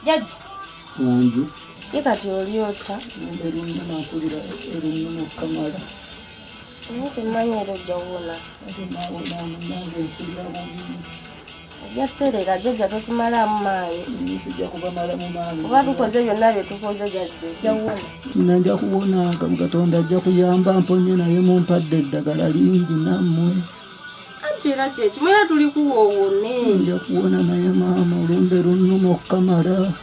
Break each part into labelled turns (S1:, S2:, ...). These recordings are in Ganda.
S1: Judge.
S2: Wanju.
S1: Kati oliota.
S2: Erunna nakulira erunna Kamala.
S1: Nchimanyiro jawona.
S2: Ate nawe nange nkulira bubi.
S1: Yaterera jjajja totumala amaanyi.
S2: Sijja kubamala mu maanyi.
S1: Kuba tukoze byonna bye tukoze jjajja jawona.
S2: Nanja kubona Katonda ajja kuyamba mponye naye mumpadde eddagala lingi nammwe.
S1: Anti era kyeki mwera tuli kuwoowone.
S2: Nja kuwona naye maama olumbe lunnuma okukamala.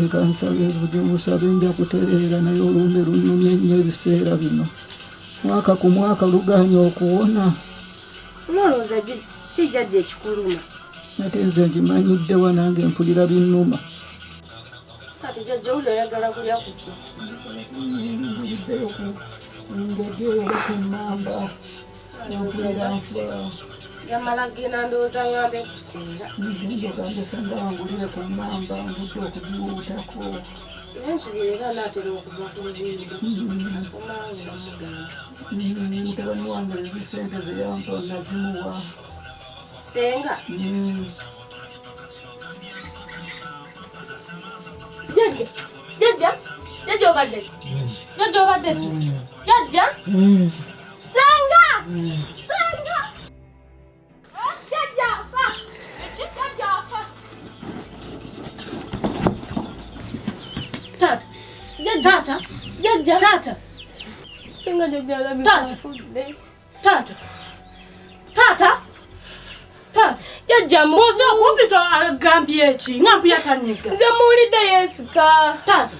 S2: Leka nsabe busabe nja kutereera naye olumbe lunnumye nnyo ebiseera bino. Mwaka ku mwaka luganya okuwona.
S1: Nolowooza ki jjajja ekikuluma?
S2: Ate nze nkimanyidde wa nange mpulira binnuma.
S1: Ate jjajja oli oyagala kulya ku ki?
S2: Ngeddeyo okunnamba mpulira nfa.
S1: Yamala genda ndowooza ngambe kusinga.
S2: Ngenda ogambe sanga wangulire ku nnamba mbudde okugiwuutako.
S1: Ensubira era naatera okuva ku lubindi. Omange namugamba.
S2: Mutabani wange ezisente ze yampa nazimuwa.
S1: Senga? Jjajja! Jjajja! Jjajja obadde ki? Jjajja obadde ki? Jjajja! Senga! Senga! Jjajja afa! Jjajja afa! Taata! Jjajja! Jjajja! Taata! Senga jjajja alabika afudde. Taata! Taata! Taata! Jjajja mbuuza okumpita agambye eki nga mpuyatanyiga. Nze muwulidde yeesika. Taata!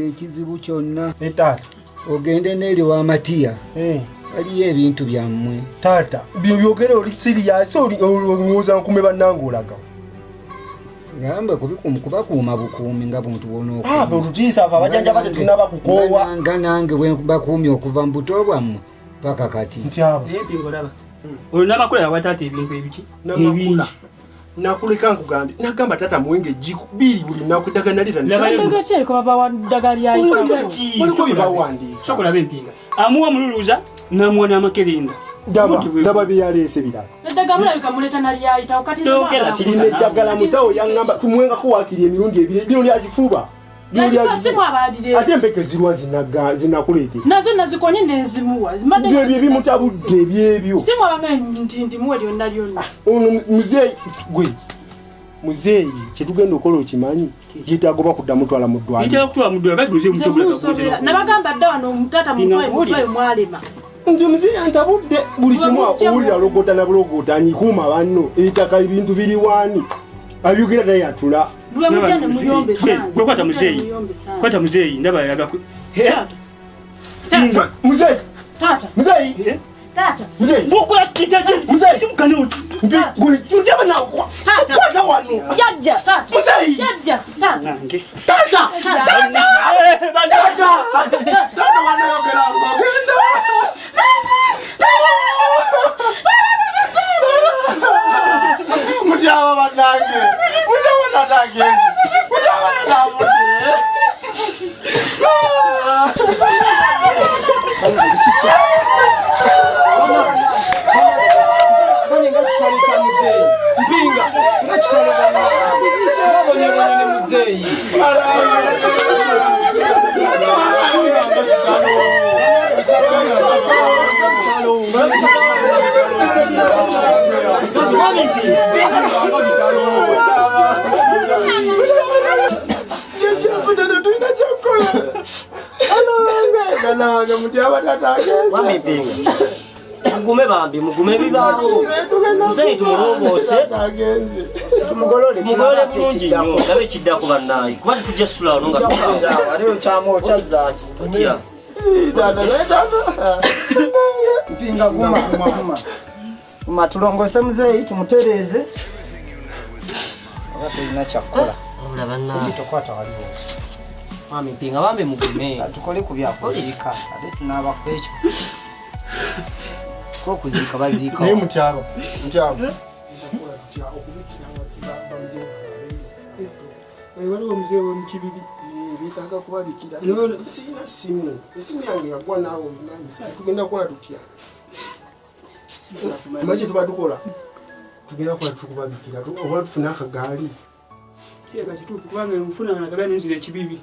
S2: Ekizibu kyonna
S3: taata
S2: ogende n'eri wa Matiya waliyo ebintu byammwe.
S3: Taata byogere oli siriyasi olowooza nkume bannange olaga
S2: gamba kubakuuma bukuumi nga buntu bwona
S3: olutiisa abo abajanja bate tunaba kukoowa
S2: nga nange bwe bakuumye okuva mu buto bwammwe paka kati
S3: nti abo
S4: empingolaba olinabakolera wataata ebintu ebiki
S3: namakula nakuleka nkugambye nagamba taata muwenge jiku biri buli naku eddagala nalira
S1: Daga kyeko baba wa ddagala lyayo.
S3: waliko bye bawandiika
S4: sokolaba empinga amuwa mululuuza namuwa n'amakerenda
S3: ndaba byeyaleese birala
S1: Eddagala mulabika muleta nalyayitawo kati
S3: lina eddagala musawo yaŋŋamba tumuwenga kuwaakiri emirundi ebiri lino lyagifuba ate empeke zirwa zinakuleetera
S1: nazo nazikonye nenzimuwa
S3: ebyo ebimutabudde ebyebyo
S1: simwabanga nti muwe lyonna lyonna.
S3: ono muzeeyi kyetugenda okola okimanyi yetaagoba kudda mutwala mu ddwaliro
S1: nabagamba dda wano omutata mutwayo mwalema
S3: nti omuzeeyi antabudde buli kimu owulira logoota na bulogoota anyikuuma banno eitaka ebintu biri waani abyogera naye atula
S4: kwata muzeeyi ndaba yaga
S3: muzeeyi
S1: Tata.
S3: Mzee.
S4: Bukula kitaje.
S3: Mzee.
S4: Kanuti.
S3: Njaba na kwata wano.
S1: Jaja. Tata.
S3: Mzee.
S1: Jaja. Tata.
S4: Nange.
S3: Tata. Tata. Tata wana yogera ngenda. Mujaba banange. Mujaba
S5: muzeeyi.
S6: Mugume bambi, mugume bibalo. Muzeeyi tumulongoose. Tumugolole bulungi nnyo. Labe kiddako bannaye. Kuba tetujja ssula wano nga tukaawa.
S5: Aliyo kyama okyazaaki.
S6: Otya.
S5: Mpinga guma. Guma tulongose muzeeyi tumutereeze. Oba tulina kyakkola.
S6: Sisi
S5: tokwata waliwo.
S6: Mami mpinga bambi mugume.
S5: Tukole ku byakuziika. Ate tunaaba ku ekyo. Ko kuziika baziika.
S3: Naye mutyabo.
S4: Waliwo mzee wa mkibibi.
S3: Bitaka kubabikira. Sina simu. Esimu yange yagwa naawe nanyi. Tugenda kukola tutya. Maji tuba tukola. Tugenda kukola tukubabikira. Oba tufuna akagaali.
S4: Kye kati kubanga mfuna na kabani nzire kibibi.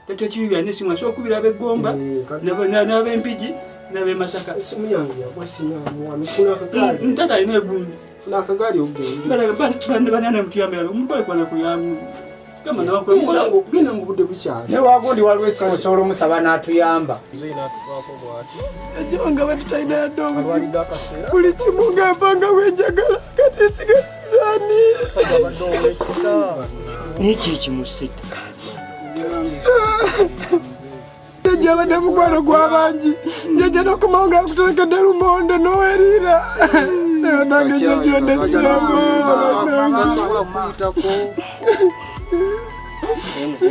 S4: Tata kibibi ane simu aso kubira begomba. Na bempiji na be masaka.
S3: Esimu yange yagwa sinamu amefuna akagaali.
S4: Ntata ine gundi.
S3: Funa akagaali ogende.
S4: Bana mtuyambe. Mukole kwa kuyamu. Kama na kwa mkola
S3: genda ngubude bukyali.
S5: Ne wagundi waliwo essosolo musaba n'atuyamba.
S3: Ejonga batutaina dogo. Buli kimu ng'apanga wenjagala kati sigasani.
S6: Niki kimusita.
S3: Tejabadde mukwano gw'abangi. Njeje n'okumonga akuterekedde lumonde n'owerira. Nange jeje ndesemu.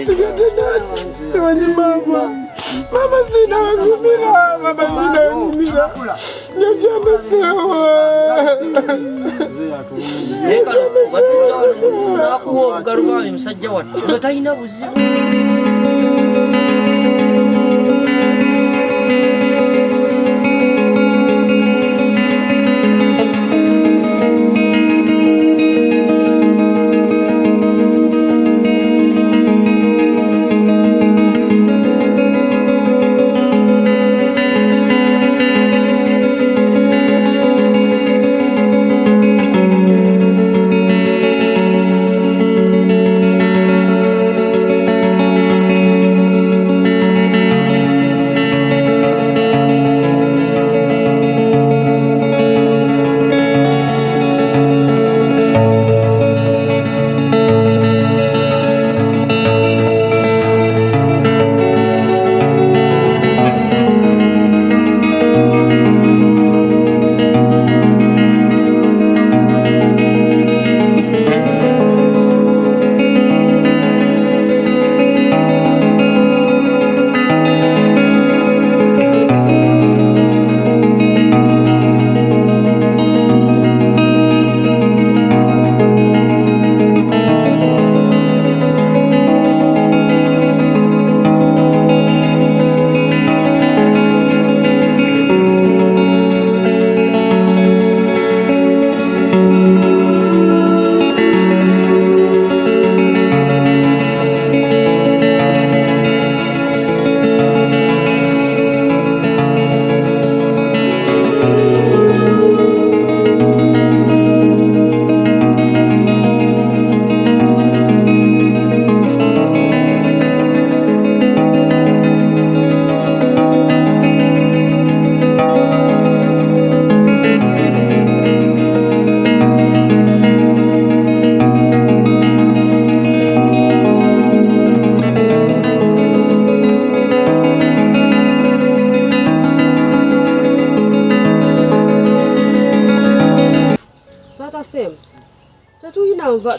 S3: Sigatte nani wanyi mama sina wangumira njeje ndesewa
S6: Nakuwa obugalubami musajja wattu nga talina buzibu.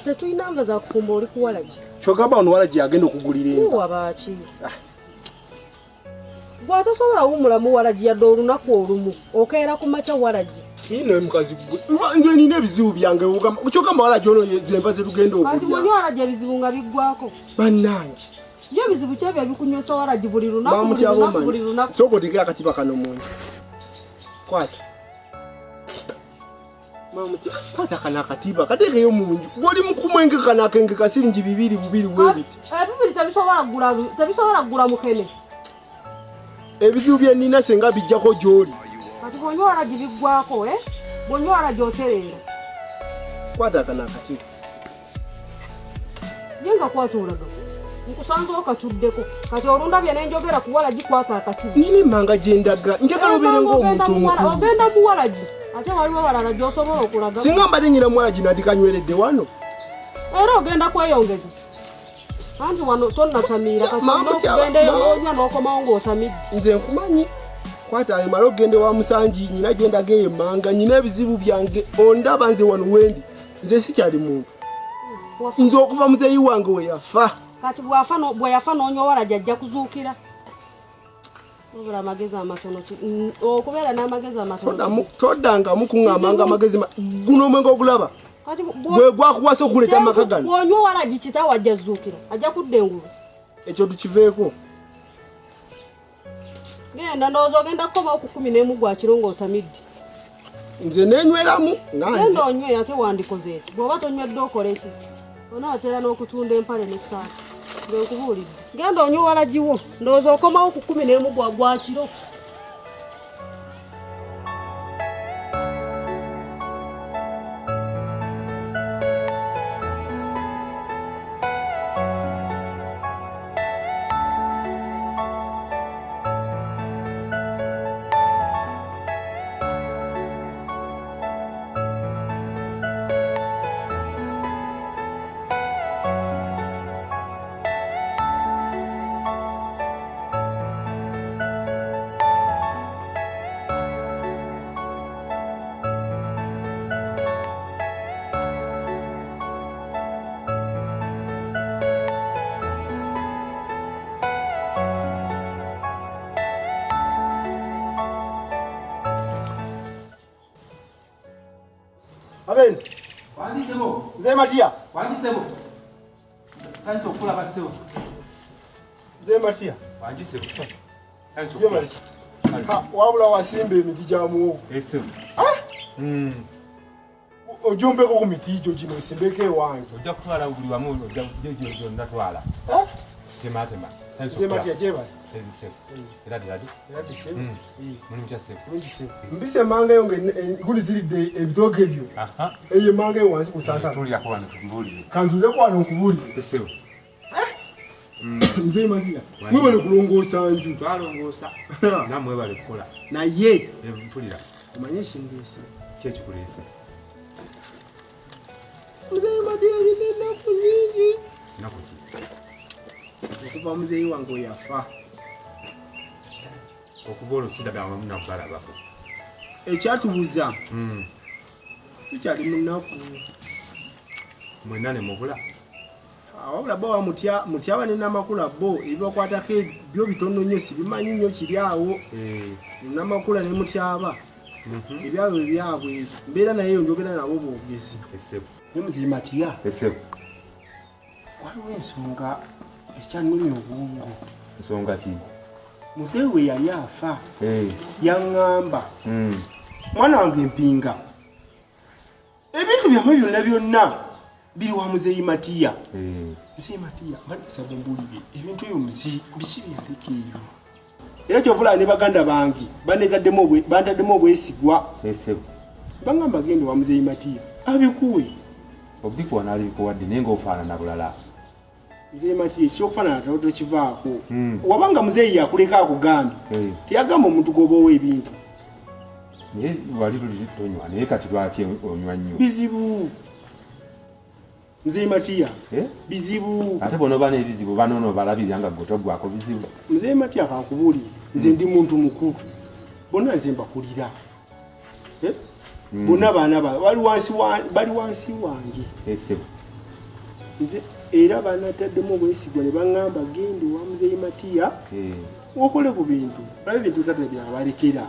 S1: Tetuyina nva za kufumba oli kuwalagi.
S3: Kyogamba ono walagi agenda okugulira enva.
S1: Wabaki. Gwatasobola wumulamu walagi yadde olunaku olumu. Okeera ku maca walagi.
S3: Ine mukazi nze nina ebizibu byange kyogamba walagi ono zemba zetugenda okulya.
S1: Kati bw'oli walagi ebizibu nga biggwako.
S3: Bannange.
S1: Yo ebizibu kyebyo ebikunyosa walagi buli lunaku.
S3: Soko tekera akatiba kano mungi. Kwata. Mamuti kwata kana katiba katekeyo munju goli mukumwenge kana kenge kasiringi bibiri webiti
S1: bibiri tabisobola gula mukene
S3: ebizibu bye nina senga bijjako joli
S1: kati bonyora gibigwako bonyora joterera
S3: kwata kana katiba
S1: yenga kwatulaga nkusanzo okatuddeko kati olunda bye nenjogera kuwala gikwata akatiba
S3: nini manga jendaga njagala obere ng'omuntu omukulu
S1: ogenda muwalaji ate waliwo balala gy'osobola okulaga
S3: singa mbadde nyina muwalaji nadikanyweredde wano
S1: era ogenda kweyongeza anti wano tonnatamiira kati okugenda onywa n'okomawo ng'otamidde
S3: nze nkumanyi kwata ayo mala ogende wa musanji nyina gyendaga eyo emmanga nyina ebizibu byange ondaba nze wano wendi nze sikyali muntu nze okuva muzeeyi wange we yafa
S1: kati bwe yafa n'onywa walaji ajja kuzuukira obula amagezi amatono okubeera n'amagezi amatono
S3: toddanga mukuŋŋambanga amagezi guno omwenge ogulaba gwe gwakuwasa okuleta amaka gano
S1: bw'onywa walaji kitaawe ajja zuukira ajja kudda engulu
S3: ekyo tukiveeko
S1: genda ndowooza ogenda kukomawo ku 11 gwa kiro ng'otamidde
S3: nze neenyweramu
S1: genda onywe ate wandikoze eki bw'oba tonywedde okola eki onaatera n'okutunda empale n'essaati ng'enkubuulidde genda onywa walagiwo ndowooza okomawo ku 11 gwa kiro
S3: Aben.
S4: Wandisebo.
S3: Mzee Matia.
S4: Wandisebo. Sancho kula basebo.
S3: Mzee Matia.
S4: Wandisebo. Sancho
S3: kula. Ha, wabula wasimbe emiti gya muwogo.
S4: Esebo.
S3: Ojombe ko ku miti gyo gino simbeko ewange.
S4: Ojja kutwala buli wamu ojja kujja ndatwala. Tematema.
S3: Mzee Matia jeba.
S4: Eradi.
S3: Mbise manga yonge kuli zilidde ebitoke ebyo. Eye manga wansi kusasa.
S4: Tulya kwa ntumbuli.
S3: Kanzule kwa nokubuli.
S4: Esebo.
S3: Mzee Matia. Mwebale kulongosa nju.
S4: Twalongosa. Namwe bale kukola.
S3: Na ye.
S4: Mpulira.
S3: Umanyeshe ngese.
S4: Chechi kulese.
S3: Mzee Matia nina kunyinyi.
S4: Nakuchi.
S3: Okuva muzeeyi wange yafa.
S4: Okuvola osiddaga amuna kubalabako.
S3: Ekyatubuza. Tukyali munaku.
S4: Mwenna ne mubula.
S3: Wabula bo mutyaba n'amakula bo ebyokwatako byo bitono nnyo sibimanyi nnyo kiri awo. N'amakula ne mutyaba. Ebyabwe byabwe mbeera naye njogera nabo bwogezi.
S4: Esebo.
S3: Ne Mzee Matia.
S4: Esebo.
S3: Waliwo ensonga ekyannumya obwongo.
S4: Ensonga ki?
S3: Muzeeyi we yali afa. Yaŋŋamba. Mwana wange Mpinga. Ebintu byonna byonna biri wa Muzeeyi Matia. Muzeeyi Matia mbadde mbulire ebintu ebyo muzi biki byaleka eyo. Era kyovula ne baganda bangi bantaddemu obwesigwa. Baŋŋamba gende wa Muzeeyi Matia abikuwe.
S4: Obudikuwa nalikuwadde naye ng'ofaanana bulala.
S3: Mzee Matia ekyokufaanana tokivaako. Wabanga muzeeyi yakuleka akugambye teyagamba omuntu gobaowa ebintu.
S4: Naye wali tonywa naye kati lwaki onywa nnyo?
S3: Bizibu. Mzee Matia. Bizibu.
S4: Ate bonoba n'ebizibu banoono balabirira nga gwe toggwako bizibu.
S3: Mzee Matia kankubuulire nze ndi muntu mukulu. Bonna nze mbakulira. Bonna baana bali wansi wange. Nze era banataddemu obwesigwa ne baŋŋamba gende wa Muzeeyi Matia okole ku bintu naye bintu tata byabalekera.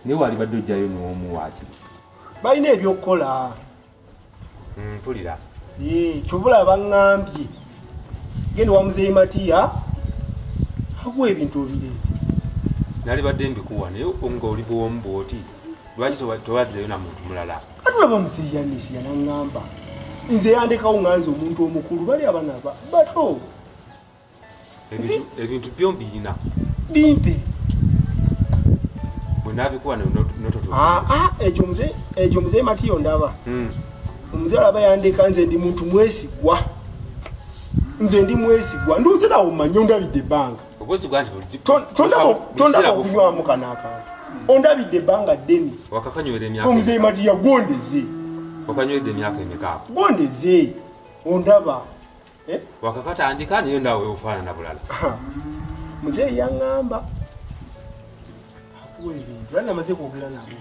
S4: Naye wali badde ojjayo n'omu waaki?
S3: Balina ebyokukola.
S4: Mpulira.
S3: Kyovula baŋŋambye gende wa Muzeeyi Matia akuwa ebintu obire.
S4: Nali badde mbikuwa naye ng'oli bw'omu bw'oti lwaki towazzeeyo na muntu mulala?
S3: atulaba muzeeyanisi yanaŋŋamba nze yandekawo ŋŋanza omuntu omukulu bali abaana bato
S7: ebintu byombi yina
S3: bimpe
S7: bwenabikuwa
S3: ekyo muzeeyi Matiyo ndaba omuzeeyi alaba yandeka nze ndi muntu mwesigwa nduze nawe omanye ondabidde ebbanga tondaba okunywamu kana akantu ondabidde ebbanga ddeni omuzeeyi Matiyo gondeze
S7: wakanywedde emyaka emeka
S3: gondeze ondaba
S7: wakakatandika naye ndawe ofaanana bulala
S3: muzeeyi yaŋŋamba akuwa ebintu era namaze kwogera nabo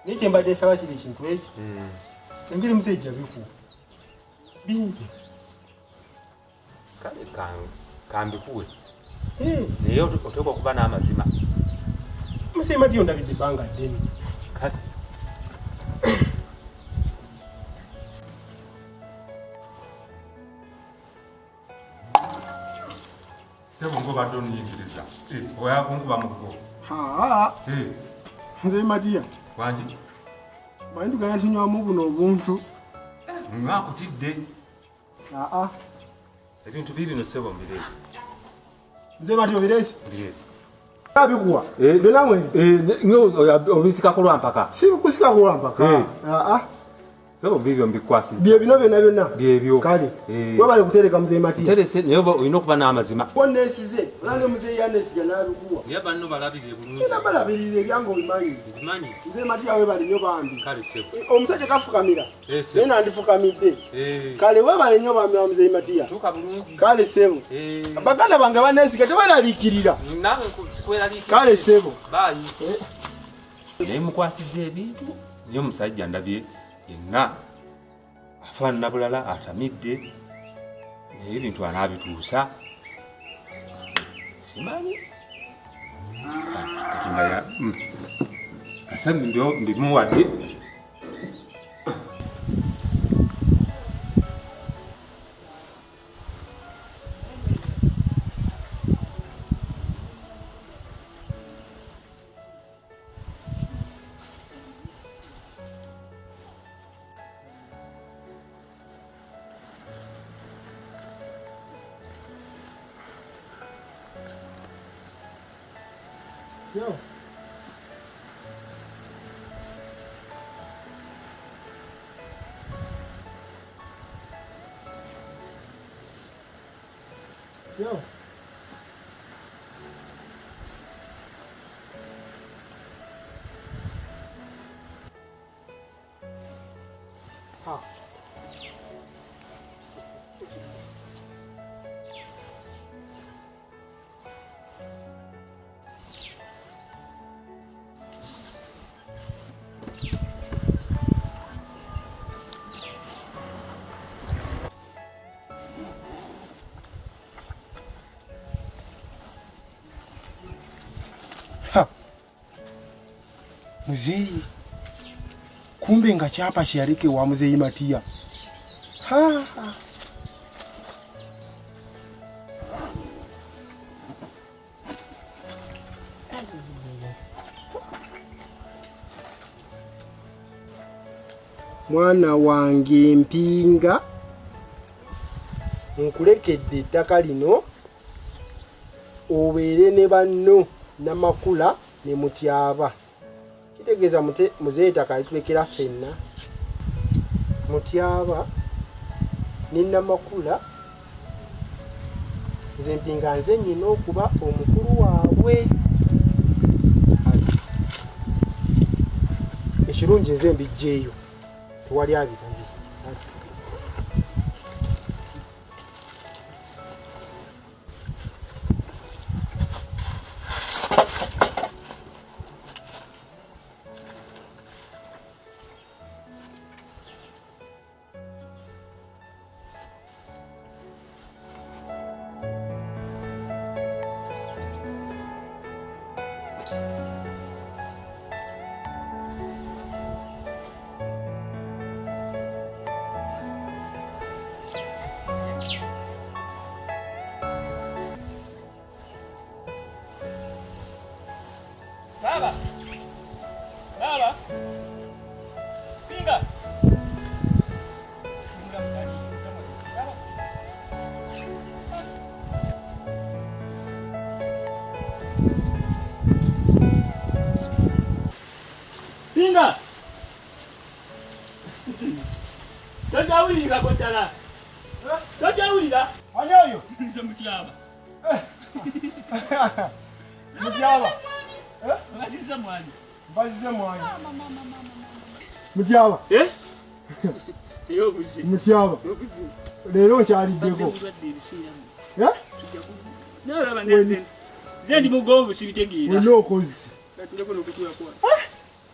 S3: naye kyembadde esaba kiri ekintu eki engeri muzeeyi gyabikuwa bimpi
S7: kale kambikuwe naye oteekwa okuba n'amazima
S3: muzeeyi Matiyo ndabidde ebbanga ddeni
S7: sebo ngobadde onyingiriza oyakunkuba mugo
S3: muzeeyi Matiyo
S7: wangi
S3: manyi tugenda tunywamu buno obuntu
S7: ngakutidde ebintu bibino sebo mbirezi
S3: muzeeyi Matiyo birezi
S7: abikuwa
S3: benamwe
S7: obisikako lwampaka
S3: si kusikako lwampaka
S7: sebo bibyo mbikwasiza
S3: bye bino byonna
S7: byebyo
S3: kale wabale kutereka muzeeyi Matiyo
S7: terese naye olina okuba n'amazima
S3: onesize olange muzeeyi yanesija nabikuwa
S7: naye banno balabirire bulungi
S3: era balabirire ebyange obimanyi muzeeyi Matiyo webale nnyo bambi
S7: kale sebo
S3: omusajja kafukamira naye nandifukamidde kale webale nnyo bambi wa muzeeyi Matiyo
S7: tuuka bulungi
S3: kale sebo baganda bange banesiga tebanaliikirira
S7: nawe sikweraliikirira
S3: kale sebo
S7: baayi naye mukwasiza ebintu naye omusajja ndabye yenna afaanana bulala atamidde naye ebintu anaabituusa simanyi katonda asabi mbimuwadde
S3: Yo. Yo. Muzeeyi kumbe nga kyapa kyeyaleke wa muzeeyi Matiyo mwana wange Mpinga nkulekedde ettaka lino obeere ne banno Namakula ne Mutyaba kitegeeza muzeeyi ettaka litulekera ffenna Mutyaba ne Namakula nze Mpinga nze nnyina okuba omukulu waabwe ekirungi nze mbijjeeyo tewali abirabi
S4: Baba! Baba! Pinga. Tajawulira kotala. Tajawulira.
S3: Anyoyo.
S4: Nze mutyaba.
S3: Mutyaba.
S4: Ngaziza mwani.
S3: Bazize mwanyi. Mutyaba.
S4: Yo buzi.
S3: Mutyaba. Lero nkyaliddeko.
S4: Nalaba neze. Zendi mugonvu sibitegeera.
S3: Onokozi.
S4: Katuleko nokutuya kwa.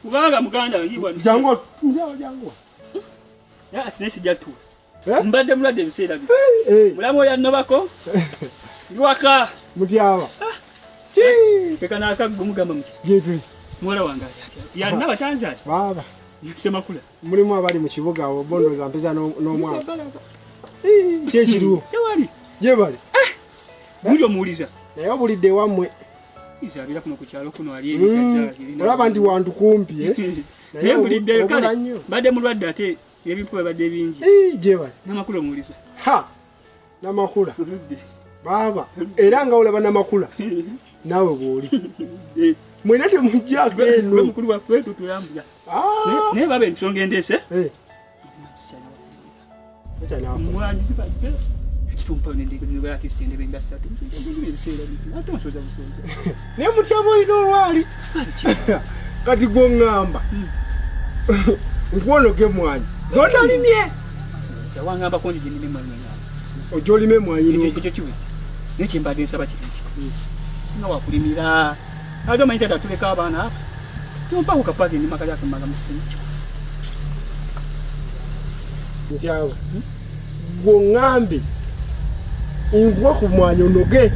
S4: Kubanga muganda yibwa.
S3: Jango, jango.
S4: Ya sinesi jatu. Mbadde mulwadde ebiseera bi. Mulamu yannobako. Lwaka.
S3: Mutyaba.
S4: Keka nakagumugamba muti.
S3: Yetu.
S4: Mwala wange. Ya naba Tanzania.
S3: Baba.
S4: Yikisema kula.
S3: Mulimu abali mu kibuga awo bondo za mpeza n'omwaka. Kyekiruwo.
S4: Tewali.
S3: Gye bali.
S4: Mulyo muwuliza.
S3: Naye obulidde wammwe.
S4: Izabira kuno ku kyalo kuno ali ebikyajja.
S3: Olaba nti wantu kumpi
S4: Naye bulidde kale. Badde mulwadde ate ebintu badde bingi.
S3: Gye bali.
S4: Namakula muwuliza.
S3: Ha! Namakula. Baba. Era nga olaba namakula. Nawe bw'oli. Mwena temujjako eno.
S4: Mukulu waffe tutuyambula. Naye baba ensonga endeese. Mwanyi sipatse. Kitumpa nendege niba artist ndebe ngasatu. Ebiseera bitu. Ate musoza busoza.
S3: Naye mutyaba olina olwali. Kati gw'oŋŋamba. Nkwonoge mwanyi. Zotalimye.
S4: Tawangamba kondi gye nnime mwanyi.
S3: Ojolime mwanyi n'oge.
S4: Ekyo kiwe. Naye mbadde nsaba kiri. Singa wakulimira. Ate omanyi tata tuleka abaana apa. Tumpa ku kapaki ni makali akumaga musimu.
S3: Mutyaba. Gw'oŋŋambe. Ingwa ku mwanyi onoge.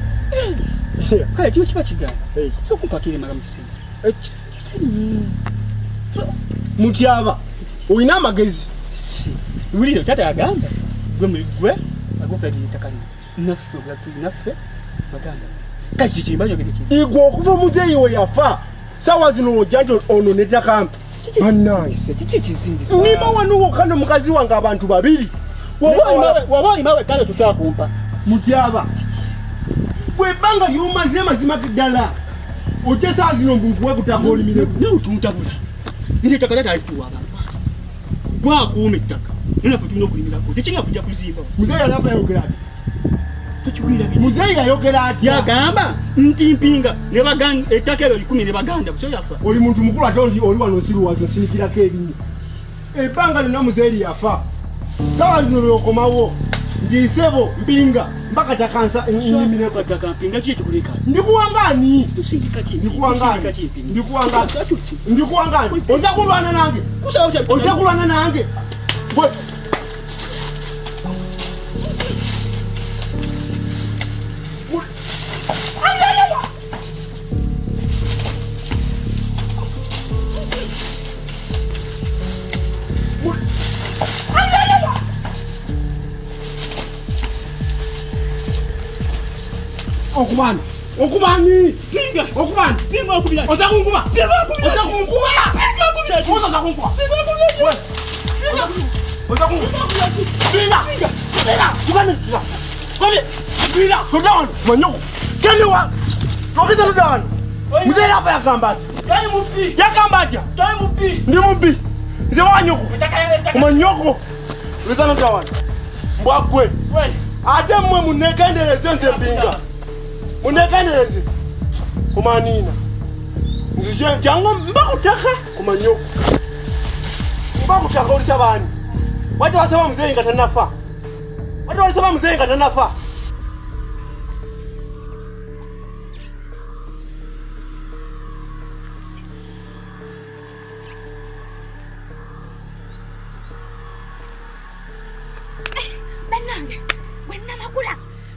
S4: Kale kiwe kiba kigana. So kumpakire maga musimu.
S3: Mutyaba. Oyina amagezi.
S4: Wuliro tata agamba. Gwe agokali takali. Naffe baganda. Kazi chimbajo kiti.
S3: Igwo okuva muzeyi we yafa. Sawa zino ojajo ono netaka. Manase.
S4: Chichi sindi.
S3: Nima wanuwo kano mukazi wange abantu babiri.
S4: Wabali mawe kale tusaba kumpa.
S3: Mutyaba. Gwe banga lyumaze mazima kidala. Otesa zino mbungu we kutaka olimire.
S4: Ne utuntabula. Nile takala taituwa abantu. Bwa kuume taka. Nina futuna okulimira ko. Tekinga kujja kuzimba.
S3: Muzeyi alafa yogera.
S4: Tukiwira bino.
S3: Muzeyi yayogera ati
S4: yagamba ntimpinga ne baganda etakero 10 ne baganda buso yafa.
S3: Oli muntu mukulu ate oli wano siruwaza sinikirako ebinyi. Ebbanga lino muzeyi yafa. Sawa zino lokomawo. Njisebo mpinga mpaka takansa inimire
S4: kwa takampinga kye tukuleka.
S3: Ndikuwangani.
S4: Tusindika ki?
S3: Ndikuwangani. Ndikuwangani. Oza kulwana nange. Oza kulwana nange. Gwe Okumani.
S4: Pinga.
S3: Okumani.
S4: Pinga okubira.
S3: Oza kunkuba.
S4: Pinga okubira.
S3: Oza kunkuba.
S4: Pinga okubira.
S3: Oza kunkuba.
S4: Pinga okubira.
S3: Oza kunkuba. Pinga. Kumani. Pinga. Kudawan. Manyoko. Kende wa. Nokita kudawan. Mzee hapa yakambati.
S4: Dai mupi.
S3: Yakambati.
S4: Dai mupi.
S3: Ndi mupi. Mzee wanyoko. Manyoko. Lizana kudawan. Mbwakwe.
S4: Kweli.
S3: Ate mwe munekendereze nze mpinga. Munekendereze. Kumanina. Nzije jango mbakutaka kumanyoko. Mbakutaka oli sabani. Watu wasaba mzee ngatanafa. Watu wasaba mzee ngatanafa.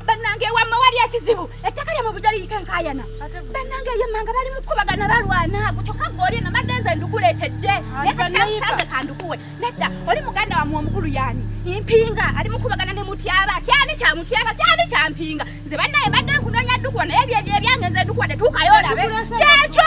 S8: Banange wamma wali akizibu ettakali mu bujali ikankayana banange yemanga bali mukubagana balwana kuchoka goli na madenza ndukuletedde nekatanze kandukuwe nedda oli muganda wa omukulu yani impinga ali mukubagana ne mutyaba cyane kya mutyaba cyane kya mpinga nze bannaye badde kunonya ddukuwa naye byange nze ddukuwa tetukayola be kyecho